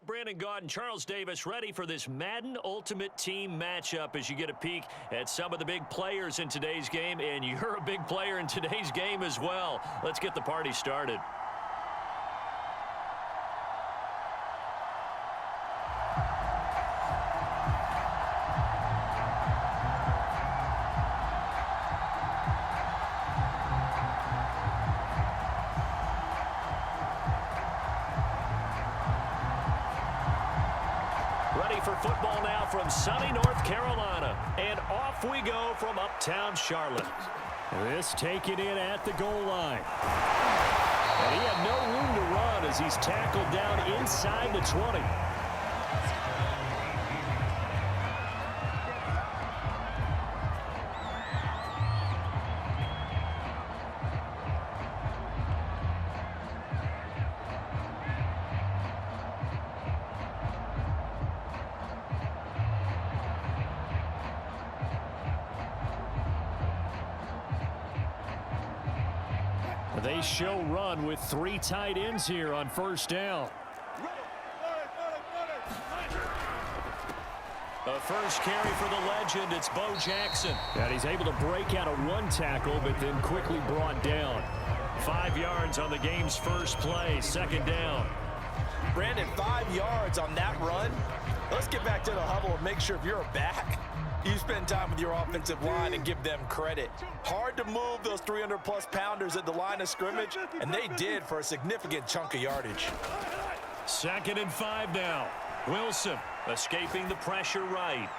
Brandon Gaudin, Charles Davis, ready for this Madden Ultimate Team matchup as you get a peek at some of the big players in today's game, and you're a big player in today's game as well. Let's get the party started. Ready for football now from sunny North Carolina. And off we go from uptown Charlotte. This taken in at the goal line. And he had no room to run as he's tackled down inside the 20. They show run with 3 tight ends here on first down. The first carry for the legend, it's Bo Jackson. And he's able to break out of 1 tackle, but then quickly brought down. 5 yards on the game's first play, second down. Brandon, 5 yards on that run. Let's get back to the huddle and make sure if you're a back, you spend time with your offensive line and give them credit. Hard to move those 300-plus pounders at the line of scrimmage, and they did for a significant chunk of yardage. 2nd and 5 now. Wilson escaping the pressure right.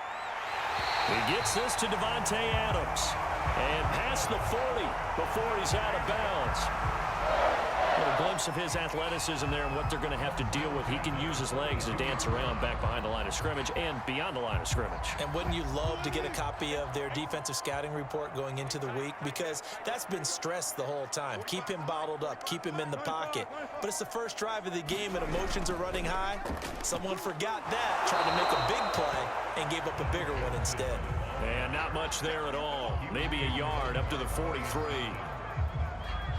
He gets this to Devontae Adams. And past the 40 before he's out of bounds. A glimpse of his athleticism there and what they're going to have to deal with. He can use his legs to dance around back behind the line of scrimmage and beyond the line of scrimmage. And wouldn't you love to get a copy of their defensive scouting report going into the week? Because that's been stressed the whole time. Keep him bottled up. Keep him in the pocket. But it's the first drive of the game and emotions are running high. Someone forgot that, tried to make a big play, and gave up a bigger one instead. And not much there at all. Maybe a yard up to the 43.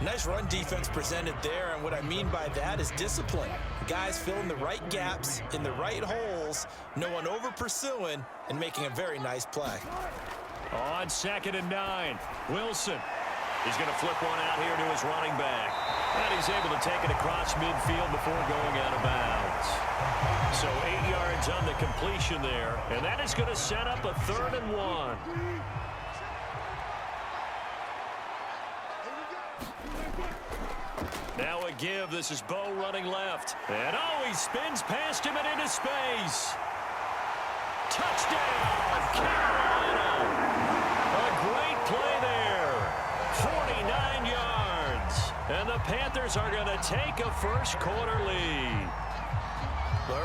Nice run defense presented there, and what I mean by that is discipline. Guys filling the right gaps in the right holes, no one over-pursuing, and making a very nice play. On 2nd and 9, Wilson. He's going to flip one out here to his running back. And he's able to take it across midfield before going out of bounds. So 8 yards on the completion there, and that is going to set up a 3rd and 1. Now a give. This is Bo running left. And he spins past him and into space. Touchdown, Carolina. A great play there. 49 yards. And the Panthers are going to take a first quarter lead.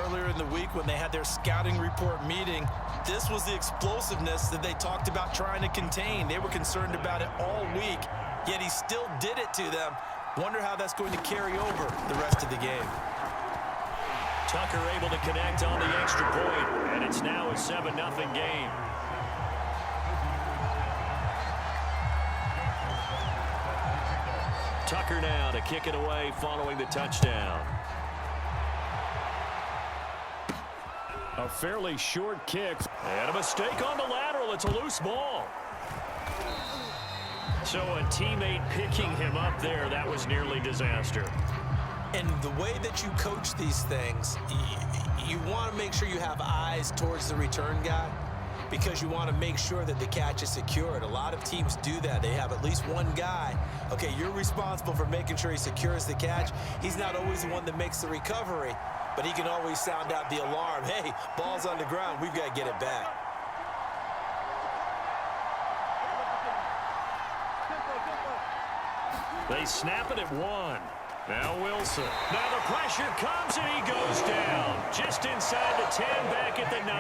Earlier in the week when they had their scouting report meeting, this was the explosiveness that they talked about trying to contain. They were concerned about it all week, yet he still did it to them. Wonder how that's going to carry over the rest of the game. Tucker able to connect on the extra point, and it's now a 7-0 game. Tucker now to kick it away following the touchdown. A fairly short kick. And a mistake on the lateral. It's a loose ball. So a teammate picking him up there, that was nearly disaster. And the way that you coach these things, you want to make sure you have eyes towards the return guy because you want to make sure that the catch is secured. A lot of teams do that. They have at least one guy. Okay, you're responsible for making sure he secures the catch. He's not always the one that makes the recovery, but he can always sound out the alarm. Hey, ball's on the ground. We've got to get it back. They snap it at 1. Now Wilson. Now the pressure comes and he goes down. Just inside the 10, back at the 9.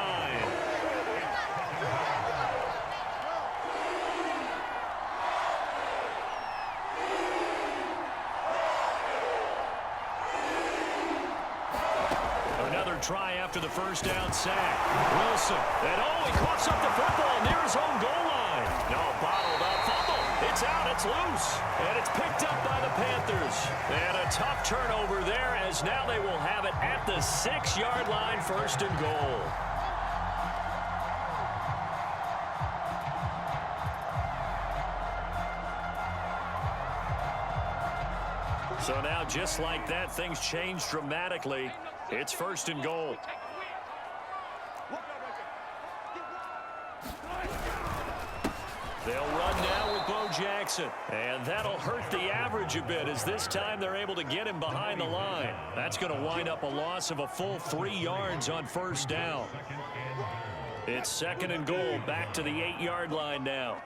Another try after the first down sack. Wilson. And he coughs up the football near his own goal line. No, bottled up. Fumble. It's out, it's loose, and it's picked up by the Panthers. And a tough turnover there, as now they will have it at the 6-yard line, 1st and goal. So now, just like that, things change dramatically. It's 1st and goal. They'll run now with Bo Jackson. And that'll hurt the average a bit, as this time they're able to get him behind the line. That's going to wind up a loss of a full 3 yards on 1st down. It's 2nd and goal, back to the 8-yard line now.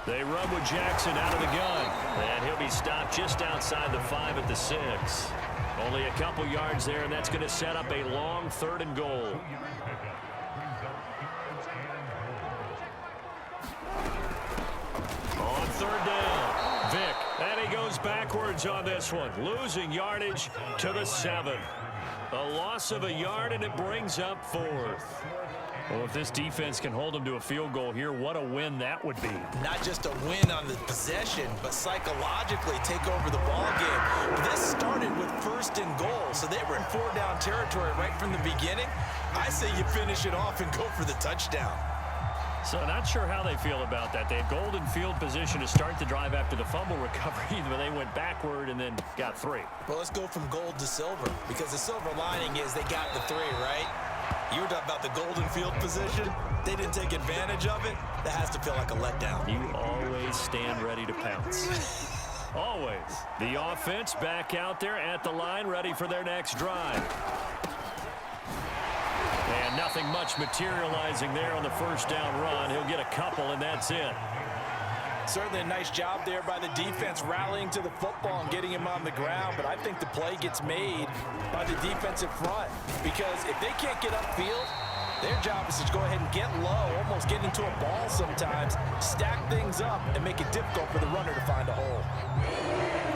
They run with Jackson out of the gun. And he'll be stopped just outside the 5 at the 6. Only a couple yards there, and that's going to set up a long 3rd and goal. On 3rd down, Vick. And he goes backwards on this one, losing yardage to the 7. A loss of a yard, and it brings up 4th. Well, if this defense can hold them to a field goal here, what a win that would be. Not just a win on the possession, but psychologically take over the ball game. This started with 1st and goal, so they were in 4-down territory right from the beginning. I say you finish it off and go for the touchdown. So not sure how they feel about that. They had golden field position to start the drive after the fumble recovery, but they went backward and then got 3. Well, let's go from gold to silver, because the silver lining is they got the 3, right? You were talking about the golden field position. They didn't take advantage of it. That has to feel like a letdown. You always stand ready to pounce. Always. The offense back out there at the line, ready for their next drive. And nothing much materializing there on the 1st down run. He'll get a couple, and that's it. Certainly a nice job there by the defense rallying to the football and getting him on the ground, but I think the play gets made by the defensive front, because if they can't get upfield, their job is to go ahead and get low, almost get into a ball sometimes, stack things up, and make it difficult for the runner to find a hole.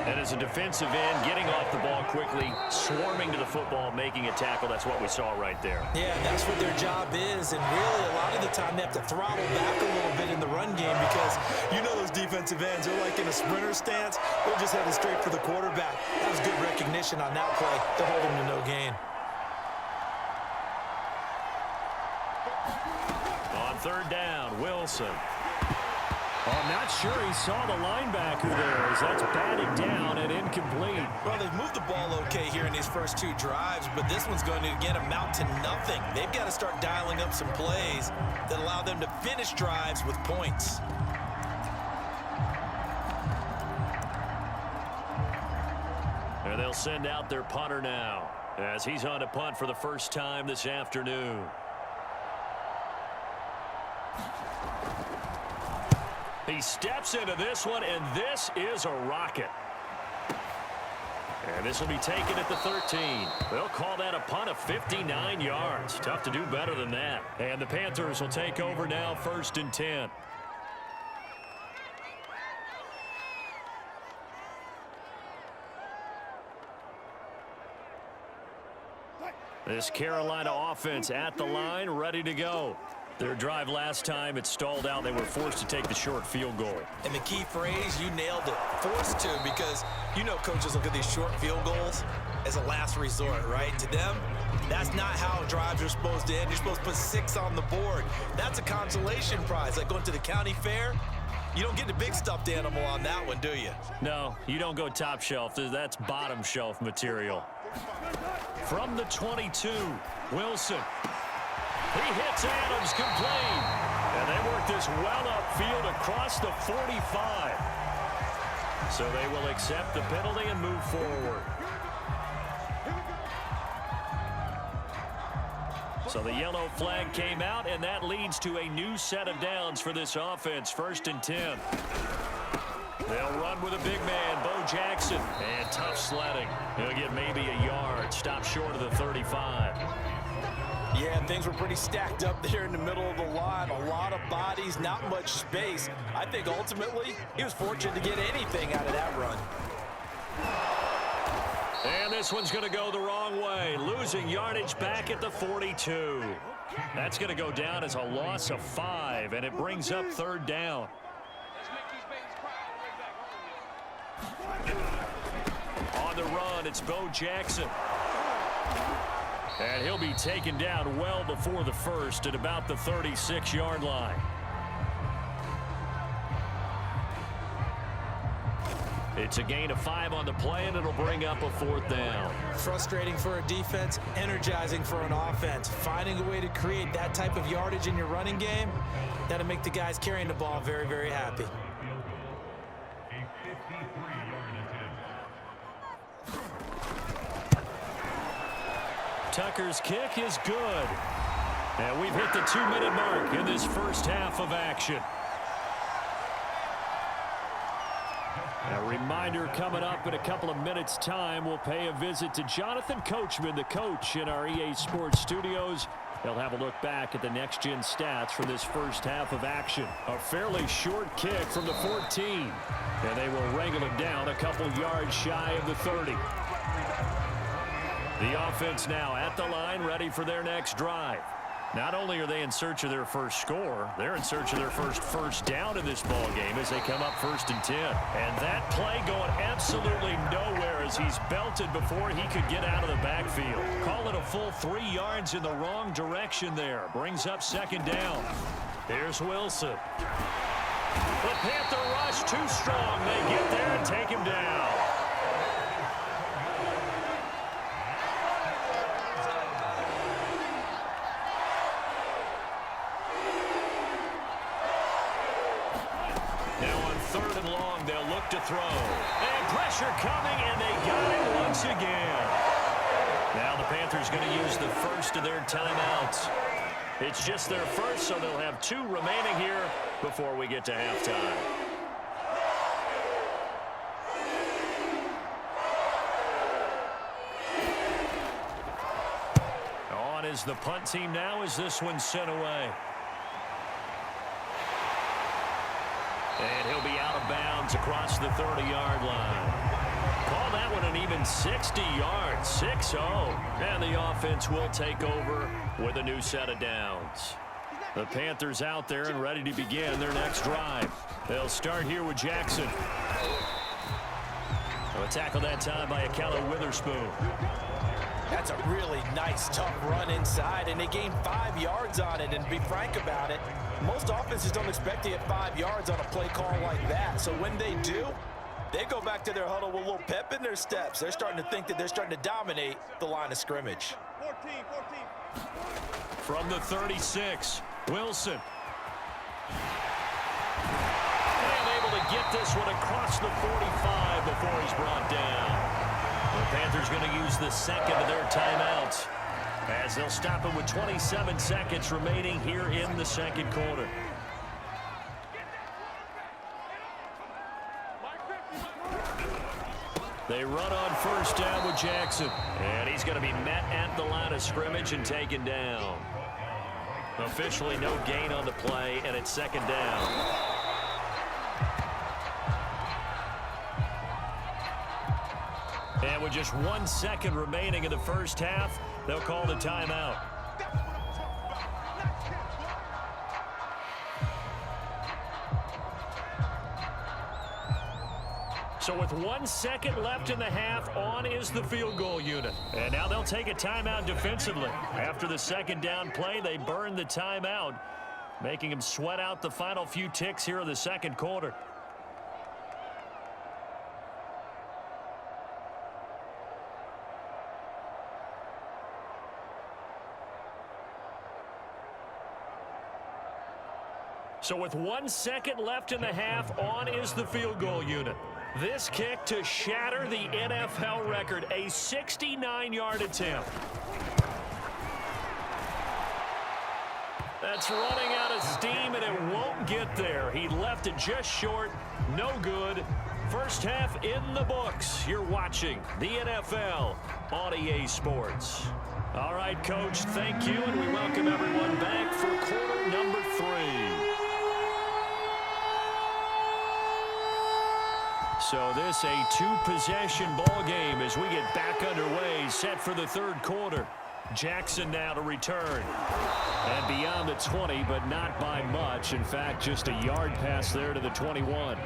And as a defensive end, getting off the ball quickly, swarming to the football, making a tackle, that's what we saw right there. Yeah, that's what their job is, and really a lot of the time they have to throttle back a little bit in the run game, because you know those defensive ends are like in a sprinter stance. They're just heading straight for the quarterback. That was good recognition on that play to hold him to no gain. On 3rd down, Wilson. I'm not sure he saw the linebacker there, as that's batted down and incomplete. Well, they've moved the ball okay here in these first 2 drives, but this one's going to, again, amount to nothing. They've got to start dialing up some plays that allow them to finish drives with points. And they'll send out their punter now, as he's on to punt for the first time this afternoon. He steps into this one, and this is a rocket. And this will be taken at the 13. They'll call that a punt of 59 yards. Tough to do better than that. And the Panthers will take over now, 1st and 10. This Carolina offense at the line, ready to go. Their drive last time, it stalled out. They were forced to take the short field goal. And the key phrase, you nailed it, forced to, because you know coaches look at these short field goals as a last resort, right? To them, that's not how drives are supposed to end. You're supposed to put 6 on the board. That's a consolation prize, like going to the county fair. You don't get the big stuffed animal on that one, do you? No, you don't go top shelf. That's bottom shelf material. From the 22, Wilson. He hits Adams complete. And they work this well upfield across the 45. So they will accept the penalty and move forward. So the yellow flag came out, and that leads to a new set of downs for this offense. 1st and 10. They'll run with a big man, Bo Jackson. And tough sledding. He'll get maybe a yard. Stop short of the 35. Yeah, things were pretty stacked up there in the middle of the line. A lot of bodies, not much space. I think ultimately he was fortunate to get anything out of that run. And this one's going to go the wrong way. Losing yardage back at the 42. That's going to go down as a loss of 5, and it brings up 3rd down. On the run, it's Bo Jackson. And he'll be taken down well before the first at about the 36-yard line. It's a gain of 5 on the play, and it'll bring up a 4th down. Frustrating for a defense, energizing for an offense. Finding a way to create that type of yardage in your running game, that'll make the guys carrying the ball very, very happy. Tucker's kick is good. And we've hit the 2-minute mark in this first half of action. A reminder coming up in a couple of minutes' time. We'll pay a visit to Jonathan Coachman, the coach in our EA Sports studios. He'll have a look back at the next-gen stats from this first half of action. A fairly short kick from the 14. And they will wrangle it down a couple yards shy of the 30. The offense now at the line, ready for their next drive. Not only are they in search of their first score, they're in search of their first down in this ball game as they come up 1st and 10. And that play going absolutely nowhere as he's belted before he could get out of the backfield. Call it a full 3 yards in the wrong direction there. Brings up 2nd down. Here's Wilson. The Panther rush too strong. They get there and take him down. To throw. And pressure coming, and they got it once again. Now the Panthers going to use the first of their timeouts. It's just their first, so they'll have 2 remaining here before we get to halftime. On is the punt team now as this one's sent away. And he'll be out of bounds across the 30-yard line. Call that one an even 60 yards, 6-0. And the offense will take over with a new set of downs. The Panthers out there and ready to begin their next drive. They'll start here with Jackson. A tackle that time by Akello Witherspoon. That's a really nice, tough run inside, and they gained 5 yards on it. And to be frank about it, most offenses don't expect to get 5 yards on a play call like that. So when they do, they go back to their huddle with a little pep in their steps. They're starting to think that they're starting to dominate the line of scrimmage. 14. From the 36, Wilson. And able to get this one across the 45 before he's brought down. The Panthers going to use the second of their timeouts as they'll stop it with 27 seconds remaining here in the second quarter. They run on 1st down with Jackson. And he's going to be met at the line of scrimmage and taken down. Officially no gain on the play, and it's 2nd down. And with just 1 second remaining in the first half, they'll call the timeout. So with 1 second left in the half, on is the field goal unit. And now they'll take a timeout defensively. After the 2nd down play, they burn the timeout, making them sweat out the final few ticks here in the second quarter. So with 1 second left in the half, on is the field goal unit. This kick to shatter the NFL record, a 69-yard attempt. That's running out of steam, and it won't get there. He left it just short, no good. First half in the books. You're watching the NFL on EA Sports. All right, Coach, thank you, and we welcome everyone back for quarter number 3. So this a 2-possession ball game as we get back underway, set for the third quarter. Jackson now to return. And beyond the 20, but not by much. In fact, just a yard pass there to the 21.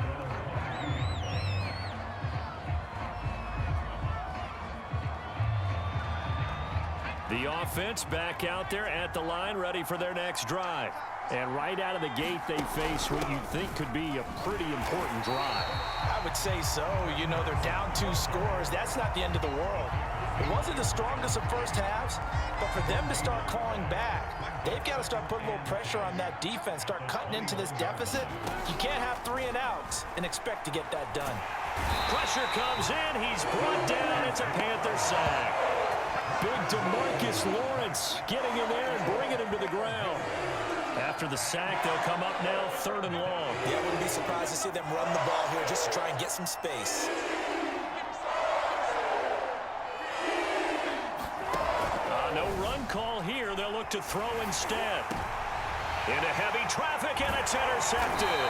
The offense back out there at the line, ready for their next drive. And right out of the gate, they face what you'd think could be a pretty important drive. I would say so. You know, they're down 2 scores. That's not the end of the world. It wasn't the strongest of first halves, but for them to start clawing back, they've got to start putting a little pressure on that defense, start cutting into this deficit. You can't have 3 and outs and expect to get that done. Pressure comes in. He's brought down. It's a Panther sack. Big DeMarcus Lawrence getting in there and bringing him to the ground. After the sack, they'll come up now 3rd and long. Yeah, I wouldn't be surprised to see them run the ball here just to try and get some space. No run call here. They'll look to throw instead. Into heavy traffic, and it's intercepted.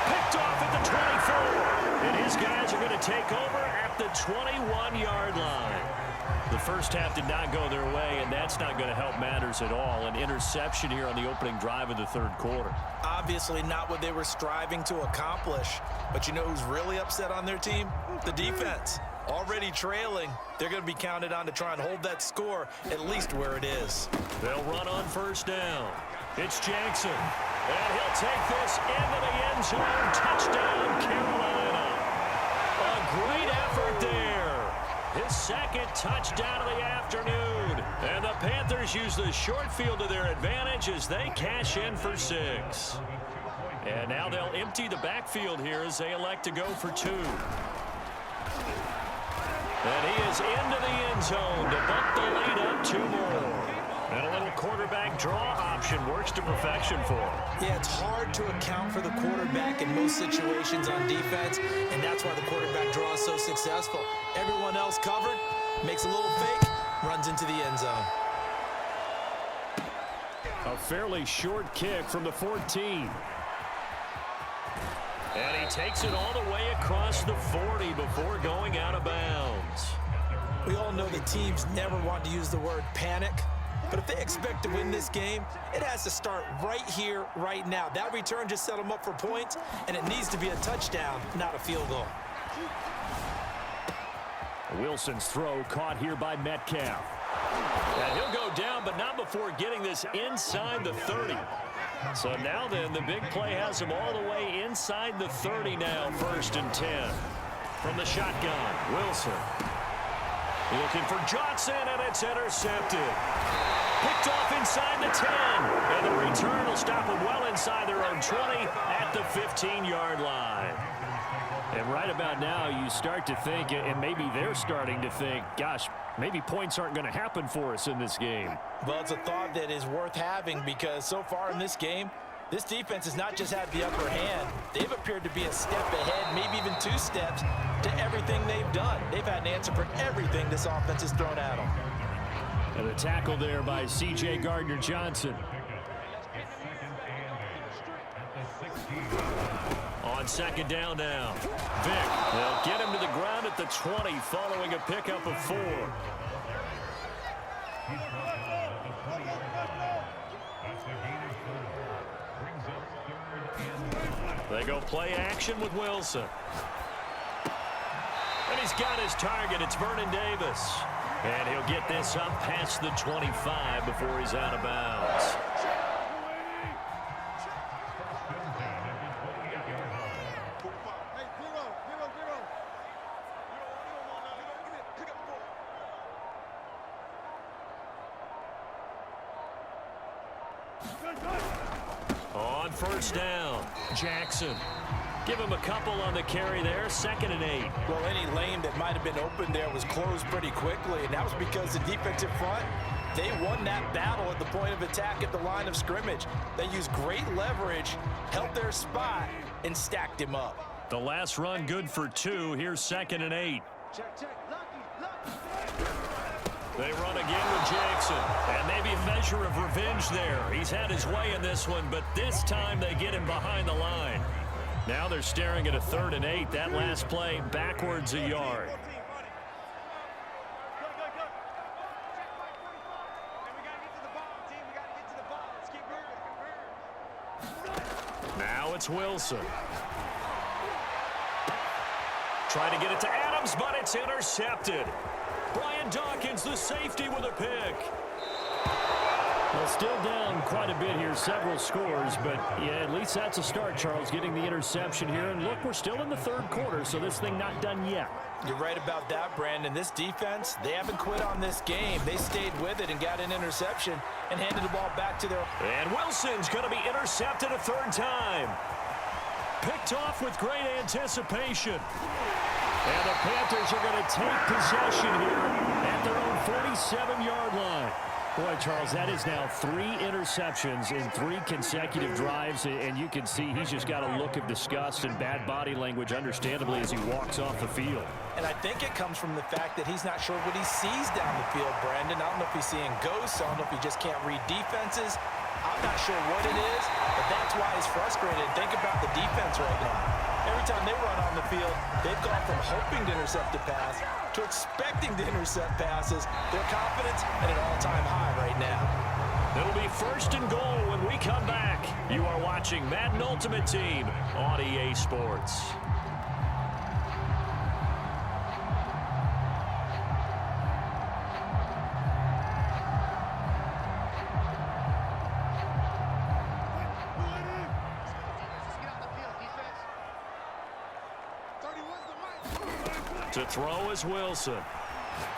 Picked off at the 24. And his guys are going to take over at the 21-yard line. The first half did not go their way, and that's not going to help matters at all. An interception here on the opening drive of the 3rd quarter. Obviously not what they were striving to accomplish. But you know who's really upset on their team? The defense. Already trailing. They're going to be counted on to try and hold that score at least where it is. They'll run on 1st down. It's Jackson. And he'll take this into the end zone. Touchdown, Carolina. A great effort there. His 2nd touchdown of the afternoon. And the Panthers use the short field to their advantage as they cash in for 6. And now they'll empty the backfield here as they elect to go for 2. And he is into the end zone to bump the lead up 2 more. And a little quarterback draw option works to perfection for him. Yeah, it's hard to account for the quarterback in most situations on defense, and that's why the quarterback draw is so successful. Everyone else covered, makes a little fake, runs into the end zone. A fairly short kick from the 14. And he takes it all the way across the 40 before going out of bounds. We all know that teams never want to use the word panic, but if they expect to win this game, it has to start right here, right now. That return just set them up for points, and it needs to be a touchdown, not a field goal. Wilson's throw caught here by Metcalf. And he'll go down, but not before getting this inside the 30. So now then, the big play has him all the way inside the 30 now, 1st and 10. From the shotgun, Wilson. Looking for Johnson, and it's intercepted. Picked off inside the 10. And the return will stop them well inside their own 20 at the 15-yard line. And right about now, you start to think, and maybe they're starting to think, gosh, maybe points aren't going to happen for us in this game. Well, it's a thought that is worth having because so far in this game, this defense has not just had the upper hand. They've appeared to be a step ahead, maybe even 2 steps, to everything they've done. They've had an answer for everything this offense has thrown at them. And a tackle there by C.J. Gardner-Johnson. On 2nd down now. Vick, they'll get him to the ground at the 20 following a pickup of 4. They go play action with Wilson. And he's got his target. It's Vernon Davis. And he'll get this up past the 25 before he's out of bounds. On 1st down, Jackson. Give him a couple on the carry there, 2nd and 8. Well, any lane that might have been open there was closed pretty quickly, and that was because the defensive front, they won that battle at the point of attack at the line of scrimmage. They used great leverage, held their spot, and stacked him up. The last run good for 2. Here's 2nd and 8. They run again with Jackson, and maybe a measure of revenge there. He's had his way in this one, but this time they get him behind the line. Now they're staring at a 3rd and 8. That last play backwards a yard. it's Wilson. Trying to get it to Adams, but it's intercepted. Brian Dawkins, the safety, with a pick. Well, still down quite a bit here, several scores, but yeah, at least that's a start, Charles, getting the interception here. And look, we're still in the third quarter, so this thing not done yet. You're right about that, Brandon. This defense, they haven't quit on this game. They stayed with it and got an interception and handed the ball back to their... And Wilson's going to be intercepted a third time. Picked off with great anticipation. And the Panthers are going to take possession here at their own 47-yard line. Boy, Charles, that is now 3 interceptions in 3 consecutive drives, and you can see he's just got a look of disgust and bad body language, understandably, as he walks off the field. And I think it comes from the fact that he's not sure what he sees down the field, Brandon. I don't know if he's seeing ghosts. I don't know if he just can't read defenses. I'm not sure what it is, but that's why he's frustrated. Think about the defense right now. Every time they run on the field, they've gone from hoping to intercept a pass to expecting to intercept passes. Their confidence at an all-time high right now. It'll be 1st and goal when we come back. You are watching Madden Ultimate Team on EA Sports. To throw is Wilson.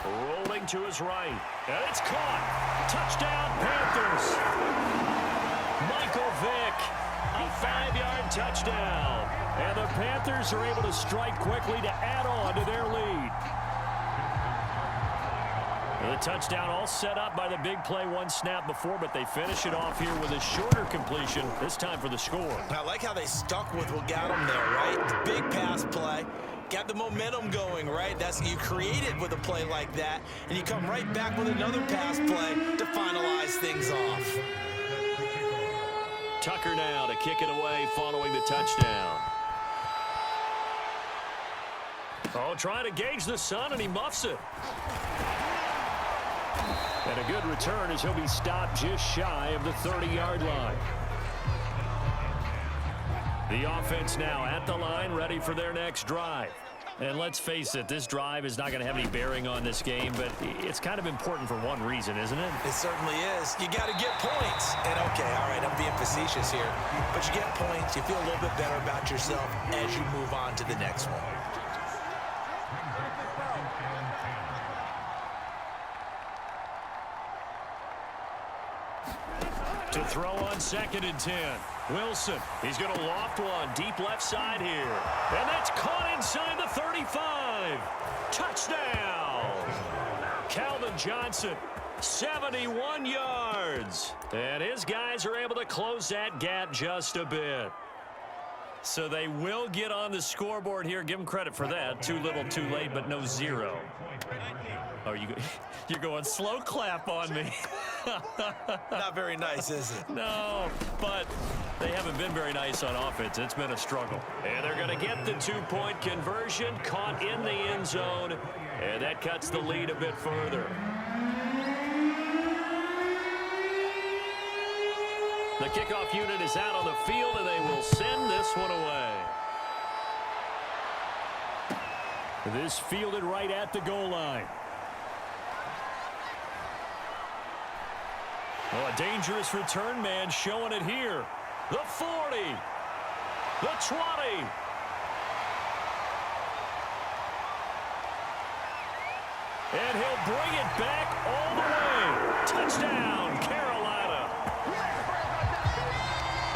Rolling to his right. And it's caught. Touchdown, Panthers. Michael Vick. A 5-yard touchdown. And the Panthers are able to strike quickly to add on to their lead. The touchdown all set up by the big play 1 snap before, but they finish it off here with a shorter completion, this time for the score. I like how they stuck with what got them there, right? The big pass play. Got the momentum going, right? That's you create it with a play like that, and you come right back with another pass play to finalize things off. Tucker now to kick it away following the touchdown. Oh, trying to gauge the sun, and he muffs it. And a good return as he'll be stopped just shy of the 30-yard line. The offense now at the line, ready for their next drive. And let's face it, this drive is not going to have any bearing on this game, but it's kind of important for one reason, isn't it? It certainly is. You got to get points. And okay, all right, I'm being facetious here. But you get points, you feel a little bit better about yourself as you move on to the next one. To throw on 2nd and 10. Wilson, he's going to loft one deep left side here. And that's caught inside the 35. Touchdown. Calvin Johnson, 71 yards. And his guys are able to close that gap just a bit. So they will get on the scoreboard here. Give them credit for that. Too little, too late, but no 0. Oh, you're going slow clap on me. Not very nice, is it? No, but they haven't been very nice on offense. It's been a struggle. And they're going to get the 2-point conversion, caught in the end zone, and that cuts the lead a bit further. The kickoff unit is out on the field, and they will send this one away. This fielded right at the goal line. Oh, a dangerous return man showing it here. The 40. The 20. And he'll bring it back all the way. Touchdown, Carolina.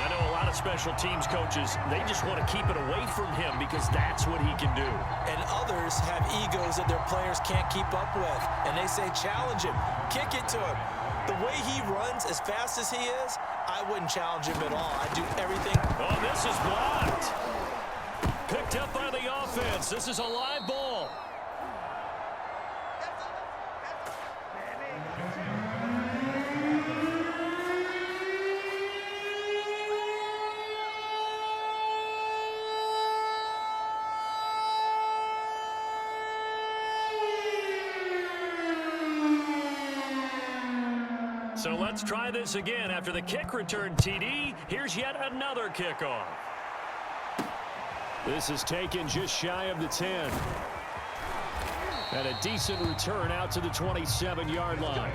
I know a lot of special teams coaches, they just want to keep it away from him because that's what he can do. And others have egos that their players can't keep up with. And they say, challenge him. Kick it to him. The way he runs as fast as he is, I wouldn't challenge him at all. I'd do everything. Oh, this is blocked. Picked up by the offense. This is a live ball. So let's try this again. After the kick return TD, here's yet another kickoff. This is taken just shy of the 10. And a decent return out to the 27-yard line.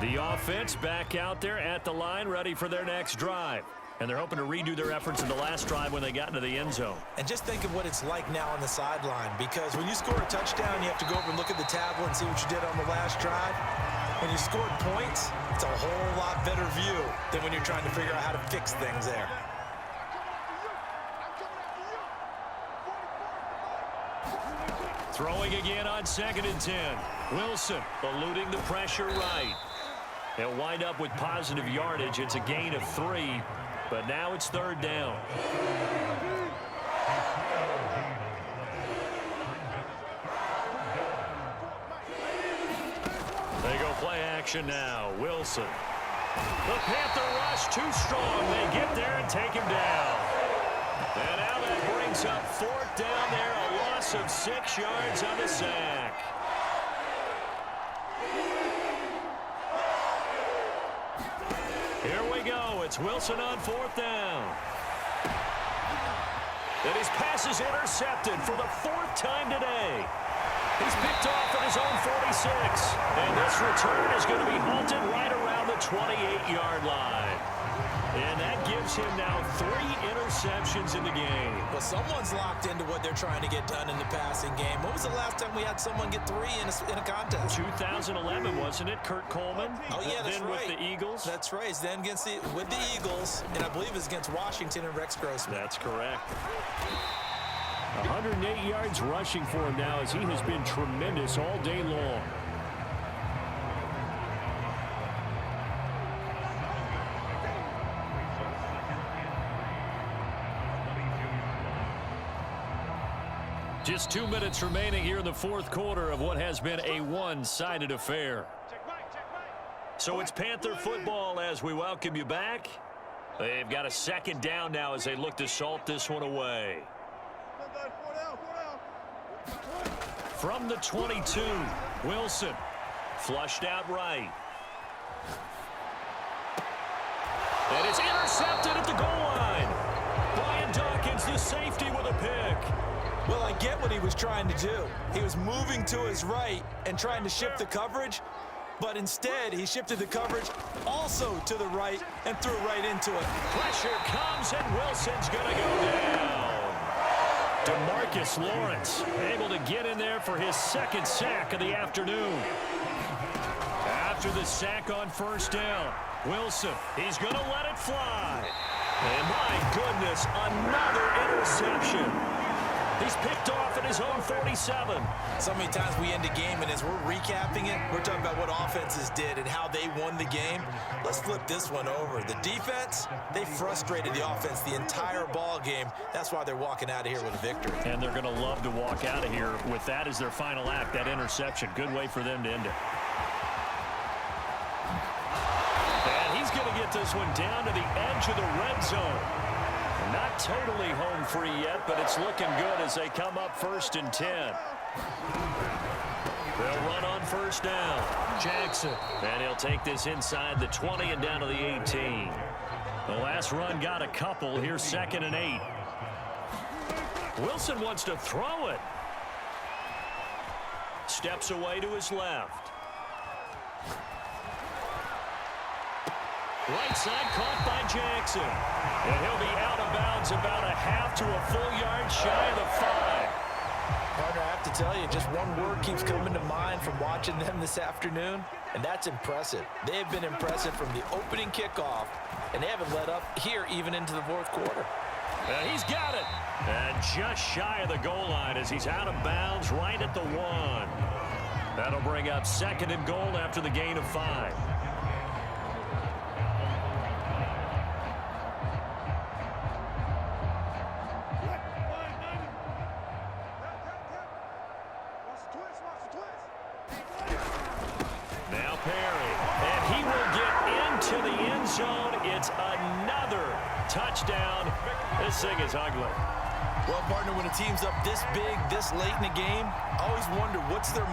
The offense back out there at the line, ready for their next drive. And they're hoping to redo their efforts in the last drive when they got into the end zone. And just think of what it's like now on the sideline, because when you score a touchdown, you have to go over and look at the tablet and see what you did on the last drive. When you scored points, it's a whole lot better view than when you're trying to figure out how to fix things there. Throwing again on 2nd and 10. Wilson eluding the pressure right. They'll wind up with positive yardage. It's a gain of 3, but now it's 3rd down. They go play action now. Wilson. The Panther rush too strong. They get there and take him down. And now that brings up 4th down there. A loss of 6 yards on the sack. Here we go. It's Wilson on 4th down. And his pass is intercepted for the 4th time today. He's picked off at his own 46. And this return is going to be halted right around the 28-yard line. And that gives him now 3 interceptions in the game. Well, someone's locked into what they're trying to get done in the passing game. When was the last time we had someone get 3 in a contest? 2011, wasn't it? Kurt Coleman? Oh, yeah, that's then right. With the Eagles? That's right. Then with the Eagles, and I believe it's against Washington and Rex Grossman. That's correct. 108 yards rushing for him now, as he has been tremendous all day long. Just 2 minutes remaining here in the 4th quarter of what has been a one-sided affair. So it's Panther football as we welcome you back. They've got a 2nd down now as they look to salt this one away. From the 22, Wilson flushed out right. And it's intercepted at the goal line. Brian Dawkins, the safety, with a pick. Well, I get what he was trying to do. He was moving to his right and trying to shift the coverage, but instead he shifted the coverage also to the right and threw right into it. Pressure comes, and Wilson's going to go down. DeMarcus Lawrence able to get in there for his 2nd sack of the afternoon. After the sack on 1st down, Wilson, he's going to let it fly. And my goodness, another interception. He's picked off at his own 47. So many times we end a game, and as we're recapping it, we're talking about what offenses did and how they won the game. Let's flip this one over. The defense, they frustrated the offense the entire ball game. That's why they're walking out of here with a victory. And they're going to love to walk out of here with that as their final act, that interception. Good way for them to end it. And he's going to get this one down to the edge of the red zone. Not totally home free yet, but it's looking good as they come up 1st and 10. They'll run on 1st down. Jackson. And he'll take this inside the 20 and down to the 18. The last run got a couple. Here's 2nd and 8. Wilson wants to throw it. Steps away to his left. Right side caught by Jackson. And he'll be out of bounds about a half to a full yard shy of the 5. Partner, I have to tell you, just one word keeps coming to mind from watching them this afternoon, and that's impressive. They have been impressive from the opening kickoff, and they haven't let up here even into the 4th quarter. And he's got it. And just shy of the goal line as he's out of bounds right at the 1. That'll bring up 2nd and goal after the gain of 5. Now Perry, and he will get into the end zone. It's another touchdown. This thing is ugly. Well, partner, when a team's up this big, this late in the game, I always wonder what's their